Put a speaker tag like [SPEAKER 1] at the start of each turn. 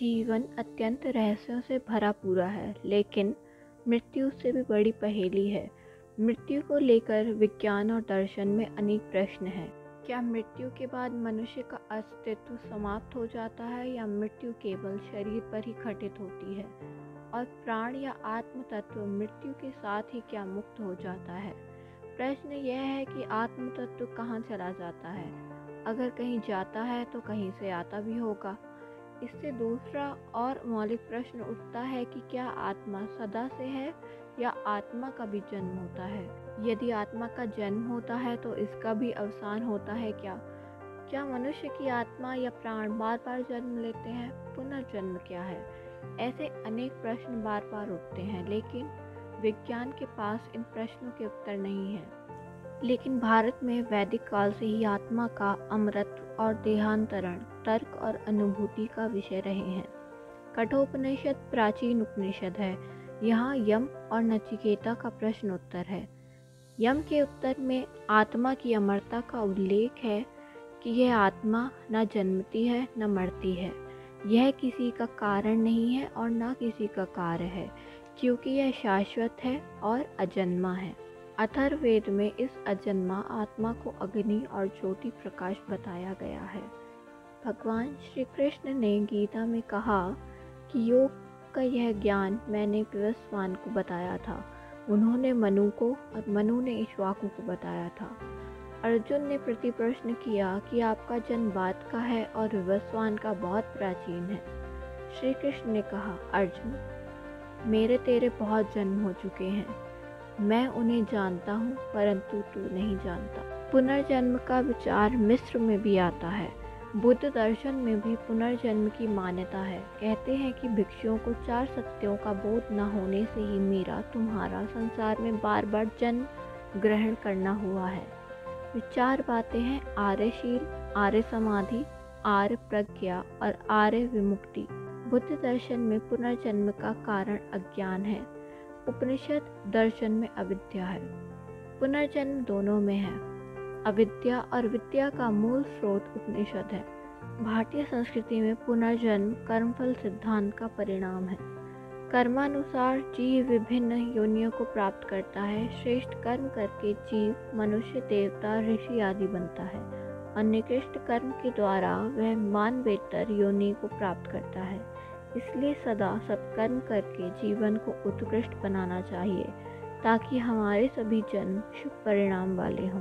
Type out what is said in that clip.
[SPEAKER 1] जीवन अत्यंत रहस्यों से भरा पूरा है, लेकिन मृत्यु से भी बड़ी पहेली है। मृत्यु को लेकर विज्ञान और दर्शन में अनेक प्रश्न हैं। क्या मृत्यु के बाद मनुष्य का अस्तित्व समाप्त हो जाता है या मृत्यु केवल शरीर पर ही घटित होती है? और प्राण या आत्म तत्व मृत्यु के साथ ही क्या मुक्त हो जाता है? प्रश्न यह है कि आत्म तत्व कहाँ चला जाता है? अगर कहीं जाता है तो कहीं से आता भी होगा। इससे दूसरा और मौलिक प्रश्न उठता है कि क्या आत्मा सदा से है या आत्मा का भी जन्म होता है? यदि आत्मा का जन्म होता है तो इसका भी अवसान होता है क्या? क्या मनुष्य की आत्मा या प्राण बार बार जन्म लेते हैं? पुनर्जन्म क्या है? ऐसे अनेक प्रश्न बार बार उठते हैं, लेकिन विज्ञान के पास इन प्रश्नों के उत्तर नहीं है। लेकिन भारत में वैदिक काल से ही आत्मा का अमरत्व और देहांतरण तर्क और अनुभूति का विषय रहे हैं। कठोपनिषद प्राचीन उपनिषद है। यहाँ यम और नचिकेता का प्रश्न उत्तर है। यम के उत्तर में आत्मा की अमरता का उल्लेख है कि यह आत्मा न जन्मती है न मरती है। यह किसी का कारण नहीं है और न किसी का कार्य है, क्योंकि यह शाश्वत है और अजन्मा है। अथर्ववेद में इस अजन्मा आत्मा को अग्नि और ज्योति प्रकाश बताया गया है। भगवान श्री कृष्ण ने गीता में कहा कि योग का यह ज्ञान मैंने विवस्वान को बताया था। उन्होंने मनु को और मनु ने इक्ष्वाकु को बताया था। अर्जुन ने प्रति प्रश्न किया कि आपका जन्म बाद का है और विवस्वान का बहुत प्राचीन है। श्री कृष्ण ने कहा, अर्जुन, मेरे तेरे बहुत जन्म हो चुके हैं, मैं उन्हें जानता हूँ, परंतु तू नहीं जानता। पुनर्जन्म का विचार मिस्र में भी आता है। बुद्ध दर्शन में भी पुनर्जन्म की मान्यता है। कहते हैं कि भिक्षुओं को 4 सत्यों का बोध न होने से ही मेरा तुम्हारा संसार में बार बार जन्म ग्रहण करना हुआ है। वे 4 बातें हैं: आर्यशील, आर्य समाधि, आर्य प्रज्ञा और आर्य विमुक्ति। बुद्ध दर्शन में पुनर्जन्म का कारण अज्ञान है। उपनिषद दर्शन में अविद्या है। पुनर्जन्म दोनों में है। अविद्या और विद्या का मूल स्रोत उपनिषद है। भारतीय संस्कृति में पुनर्जन्म कर्मफल सिद्धांत का परिणाम है। कर्मानुसार जीव विभिन्न योनियों को प्राप्त करता है। श्रेष्ठ कर्म करके जीव मनुष्य, देवता, ऋषि आदि बनता है और निकृष्ट कर्म के द्वारा वह मानवेतर योनि को प्राप्त करता है। इसलिए सदा सत्कर्म करके जीवन को उत्कृष्ट बनाना चाहिए, ताकि हमारे सभी जन्म शुभ परिणाम वाले हों।